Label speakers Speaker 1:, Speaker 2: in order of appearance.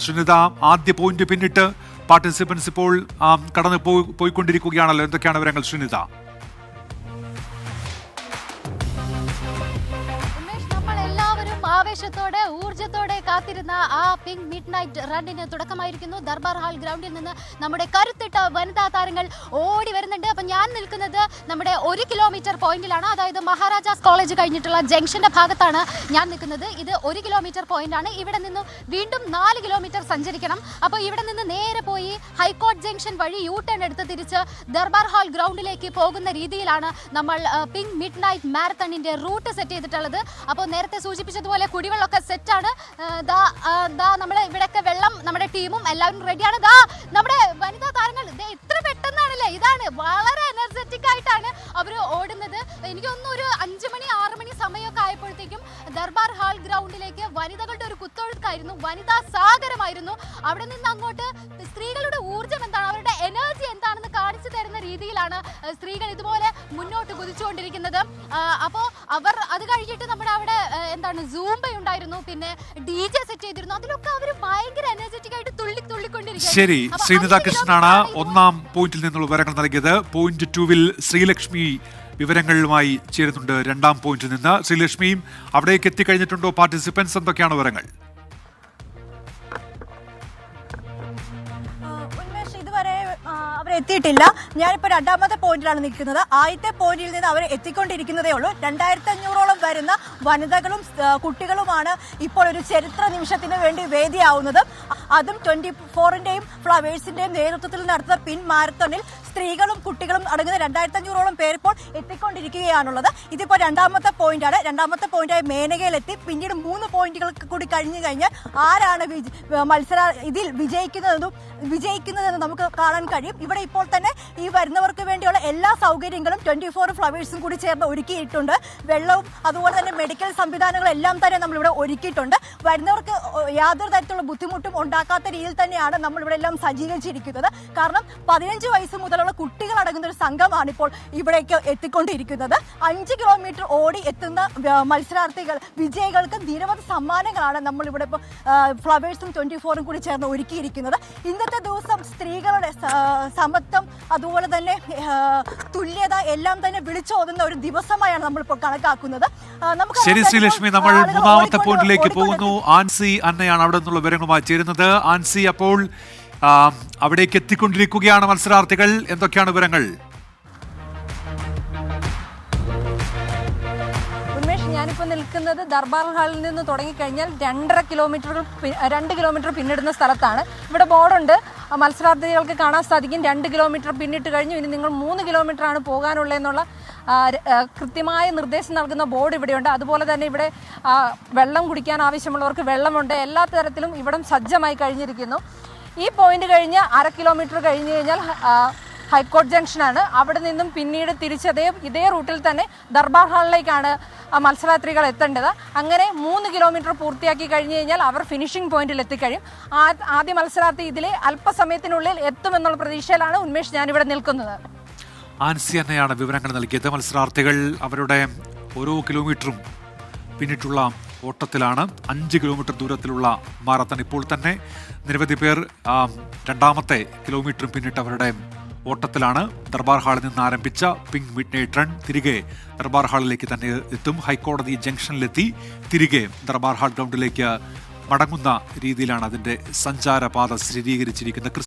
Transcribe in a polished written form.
Speaker 1: സുനിത, ആദ്യ പോയിന്റ് പിന്നിട്ട് പാർട്ടിസിപ്പൻസ് ഇപ്പോൾ കടന്നു പോയിക്കൊണ്ടിരിക്കുകയാണല്ലോ. എന്തൊക്കെയാണ് വിവരങ്ങൾ സുനിത?
Speaker 2: ആവേശത്തോടെ ഊർജ്ജത്തോടെ കാത്തിരുന്ന ആ പിങ്ക് മിഡ് നൈറ്റ് റണ്ണിന് തുടക്കമായിരിക്കുന്നു. ദർബാർ ഹാൾ ഗ്രൗണ്ടിൽ നിന്ന് നമ്മുടെ കരുത്തിട്ട വനിതാ താരങ്ങൾ ഓടി വരുന്നുണ്ട്. അപ്പം ഞാൻ നിൽക്കുന്നത് നമ്മുടെ 1 കിലോമീറ്റർ പോയിന്റിലാണ്. അതായത് മഹാരാജാസ് കോളേജ് കഴിഞ്ഞിട്ടുള്ള ജംഗ്ഷന്റെ ഭാഗത്താണ് ഞാൻ നിൽക്കുന്നത്. ഇത് 1 കിലോമീറ്റർ പോയിന്റാണ്. ഇവിടെ നിന്ന് വീണ്ടും 4 കിലോമീറ്റർ സഞ്ചരിക്കണം. അപ്പോൾ ഇവിടെ നിന്ന് നേരെ പോയി ഹൈക്കോർട്ട് ജംഗ്ഷൻ വഴി യു ടേൺ എടുത്ത് തിരിച്ച് ദർബാർ ഹാൾ ഗ്രൗണ്ടിലേക്ക് പോകുന്ന രീതിയിലാണ് നമ്മൾ പിങ്ക് മിഡ് നൈറ്റ് മാരത്തണിന്റെ റൂട്ട് സെറ്റ് ചെയ്തിട്ടുള്ളത്. അപ്പോൾ നേരത്തെ സൂചിപ്പിച്ചതുപോലെ കുടിവെള്ളമൊക്കെ സെറ്റാണ്. നമ്മൾ ഇവിടെയൊക്കെ വെള്ളം നമ്മുടെ ടീമും എല്ലാവരും റെഡിയാണ്. നമ്മുടെ വനിതാ താരങ്ങൾ ഇത്ര പെട്ടെന്നാണല്ലേ, ഇതാണ് വളരെ എനർജറ്റിക് ആയിട്ടാണ് അവർ ഓടുന്നത്. എനിക്കൊന്നും ഒരു 5 മണി 6 മണി സമയമൊക്കെ ആയപ്പോഴത്തേക്കും ദർബാർ ഹാൾ ഗ്രൗണ്ടിലേക്ക് വനിതകളുടെ ഒരു കുത്തൊഴുക്കായിരുന്നു, വനിതാ സാഗരമായിരുന്നു. അവിടെ നിന്ന് അങ്ങോട്ട് സ്ത്രീകളുടെ ഊർജ്ജം എന്താണ്, അവരുടെ എനർജി എന്താണെന്ന് കാണിച്ചു തരുന്ന രീതിയിലാണ് സ്ത്രീകൾ ഇതുപോലെ മുന്നോട്ട് കുതിച്ചുകൊണ്ടിരിക്കുന്നത്. അപ്പോൾ അവർ അത് കഴിഞ്ഞിട്ട് നമ്മുടെ അവിടെ എന്താണ് സൂംബ ഉണ്ടായിരുന്നു, പിന്നെ DJ സെറ്റ് ചെയ്തിരുന്നു. അതിലൊക്കെ അവർ ഭയങ്കര എനർജറ്റിക് ആയിട്ട് തുള്ളിക്കൊണ്ടിരിക്കുന്നു.
Speaker 1: ശരി, ശ്രീനിത കൃഷ്ണനാണ് ഒന്നാം പോയിന്റിൽ നിന്നുള്ള വിവരങ്ങൾ നൽകിയത്. പോയിന്റ് 2-വിൽ ശ്രീലക്ഷ്മി വിവരങ്ങളുമായി ചേരുന്നുണ്ട്. രണ്ടാം പോയിന്റിൽ നിന്ന് ശ്രീലക്ഷ്മിയും അവിടേക്ക് എത്തിക്കഴിഞ്ഞിട്ടുണ്ടോ പാർട്ടിസിപ്പൻസ്? എന്തൊക്കെയാണ് വിവരങ്ങൾ?
Speaker 3: അവരെത്തിയിട്ടില്ല. ഞാനിപ്പോൾ രണ്ടാമത്തെ പോയിന്റിലാണ് നിൽക്കുന്നത്. ആദ്യത്തെ പോയിന്റിൽ നിന്ന് അവർ എത്തിക്കൊണ്ടിരിക്കുന്നതേ ഉള്ളൂ. 2500ഓളം വരുന്ന വനിതകളും കുട്ടികളുമാണ് ഇപ്പോൾ ഒരു ചരിത്ര നിമിഷത്തിന് വേണ്ടി വേദിയാവുന്നത്. അതും 24ന്റെയും ഫ്ലവേഴ്സിന്റെയും നേതൃത്വത്തിൽ നടത്തുന്ന പിൻ മാരത്തണിൽ സ്ത്രീകളും കുട്ടികളും അടങ്ങുന്ന 2500ഓളം പേരിപ്പോൾ എത്തിക്കൊണ്ടിരിക്കുകയാണുള്ളത്. ഇതിപ്പോൾ രണ്ടാമത്തെ പോയിന്റാണ്. രണ്ടാമത്തെ പോയിന്റായി മേനകയിലെത്തി. പിന്നീട് 3 പോയിന്റുകൾ കൂടി കഴിഞ്ഞു കഴിഞ്ഞാൽ ആരാണ് ഇതിൽ വിജയിക്കുന്നതെന്ന് നമുക്ക് കാണാൻ കഴിയും. ഇവിടെ ഇപ്പോൾ തന്നെ ഈ വരുന്നവർക്ക് വേണ്ടിയുള്ള എല്ലാ സൗകര്യങ്ങളും 24 ഫ്ലവേഴ്സും കൂടി ചേർന്ന് ഒരുക്കിയിട്ടുണ്ട്. വെള്ളവും അതുപോലെ തന്നെ മെഡിക്കൽ സംവിധാനങ്ങളും എല്ലാം തന്നെ നമ്മളിവിടെ ഒരുക്കിയിട്ടുണ്ട്. വരുന്നവർക്ക് യാതൊരു തരത്തിലുള്ള ബുദ്ധിമുട്ടും ഉണ്ടാക്കാത്ത രീതിയിൽ തന്നെയാണ് നമ്മളിവിടെ എല്ലാം സജ്ജീകരിച്ചിരിക്കുന്നത്. കാരണം 15 വയസ്സ് മുതലുള്ള കുട്ടികൾ അടങ്ങുന്ന ഒരു സംഘമാണ് ഇപ്പോൾ ഇവിടേക്ക് എത്തിക്കൊണ്ടിരിക്കുന്നത്. 5 കിലോമീറ്റർ ഓടി എത്തുന്ന മത്സരാർത്ഥികൾ വിജയികൾക്ക് നിരവധി സമ്മാനങ്ങളാണ് നമ്മളിവിടെ ഇപ്പോൾ ഫ്ലവേഴ്സും 24ഉം കൂടി ചേർന്ന് ഒരുക്കിയിരിക്കുന്നത്. ഇന്നത്തെ ദിവസം സ്ത്രീകളുടെ സമത്വം അതുപോലെ തന്നെ തുല്യത എല്ലാം തന്നെ വിളിച്ചോതുന്ന ഒരു ദിവസമായാണ് നമ്മളിപ്പോൾ കണക്കാക്കുന്നത്.
Speaker 1: ശരി ശ്രീലക്ഷ്മി, നമ്മൾ മൂന്നാമത്തെ പോയിന്റിലേക്ക് പോകുന്നു. ആൻസി അന്നയാണ് അവിടെ നിന്നുള്ള വിവരങ്ങളുമായി ചേരുന്നത്. ആൻസി, അപ്പോൾ അവിടേക്ക് എത്തിക്കൊണ്ടിരിക്കുകയാണ് മത്സരാർത്ഥികൾ. എന്തൊക്കെയാണ് വിവരങ്ങൾ?
Speaker 4: ഞാനിപ്പോൾ നിൽക്കുന്നത് ദർബാർ ഹാളിൽ നിന്ന് തുടങ്ങിക്കഴിഞ്ഞാൽ 2 കിലോമീറ്റർ പിന്നിടുന്ന സ്ഥലത്താണ്. ഇവിടെ ബോർഡുണ്ട്, മത്സരാർത്ഥികൾക്ക് കാണാൻ സാധിക്കും. 2 കിലോമീറ്റർ പിന്നിട്ട് കഴിഞ്ഞു, ഇനി നിങ്ങൾ 3 കിലോമീറ്ററാണ് പോകാനുള്ളതെന്നുള്ള കൃത്യമായ നിർദ്ദേശം നൽകുന്ന ബോർഡ് ഇവിടെയുണ്ട്. അതുപോലെ തന്നെ ഇവിടെ വെള്ളം കുടിക്കാൻ ആവശ്യമുള്ളവർക്ക് വെള്ളമുണ്ട്. എല്ലാ തരത്തിലും ഇവിടം സജ്ജമായി കഴിഞ്ഞിരിക്കുന്നു. ഈ പോയിന്റ് കഴിഞ്ഞ് 1/2 കിലോമീറ്റർ കഴിഞ്ഞ് കഴിഞ്ഞാൽ ഹൈക്കോർട്ട് ജംഗ്ഷനാണ്. അവിടെ നിന്നും പിന്നീട് തിരിച്ച് ഇതേ റൂട്ടിൽ തന്നെ ദർബാർ ഹാളിലേക്കാണ് മത്സരാർത്ഥികൾ എത്തേണ്ടത്. അങ്ങനെ 3 കിലോമീറ്റർ പൂർത്തിയാക്കി കഴിഞ്ഞ് കഴിഞ്ഞാൽ അവർ ഫിനിഷിംഗ് പോയിന്റിൽ എത്തിക്കഴിയും. ആദ്യ മത്സരാർത്ഥി ഇതിലെ അല്പസമയത്തിനുള്ളിൽ എത്തുമെന്നുള്ള പ്രതീക്ഷയിലാണ് ഉന്മേഷ് ഞാനിവിടെ നിൽക്കുന്നത്.
Speaker 1: ആൻസി തന്നെയാണ് വിവരങ്ങൾ നൽകിയത്. മത്സരാർത്ഥികൾ അവരുടെ ഓരോ കിലോമീറ്ററും പിന്നിട്ടുള്ള ഓട്ടത്തിലാണ്. 5 കിലോമീറ്റർ ദൂരത്തിലുള്ള മാരത്തൺ. ഇപ്പോൾ തന്നെ നിരവധി പേർ രണ്ടാമത്തെ കിലോമീറ്ററും പിന്നിട്ട് അവരുടെ ഓട്ടത്തിലാണ്. ദർബാർ ഹാളിൽ നിന്ന് ആരംഭിച്ച പിങ്ക് മിഡ് നൈറ്റ് റൺ തിരികെ ദർബാർ ഹാളിലേക്ക് തന്നെ എത്തും. ഹൈക്കോടതി ജംഗ്ഷനിലെത്തി തിരികെ ദർബാർ ഹാൾ ഗ്രൗണ്ടിലേക്ക് മടങ്ങുന്ന രീതിയിലാണ് അതിൻ്റെ സഞ്ചാരപാത സ്ഥിരീകരിച്ചിരിക്കുന്നത്.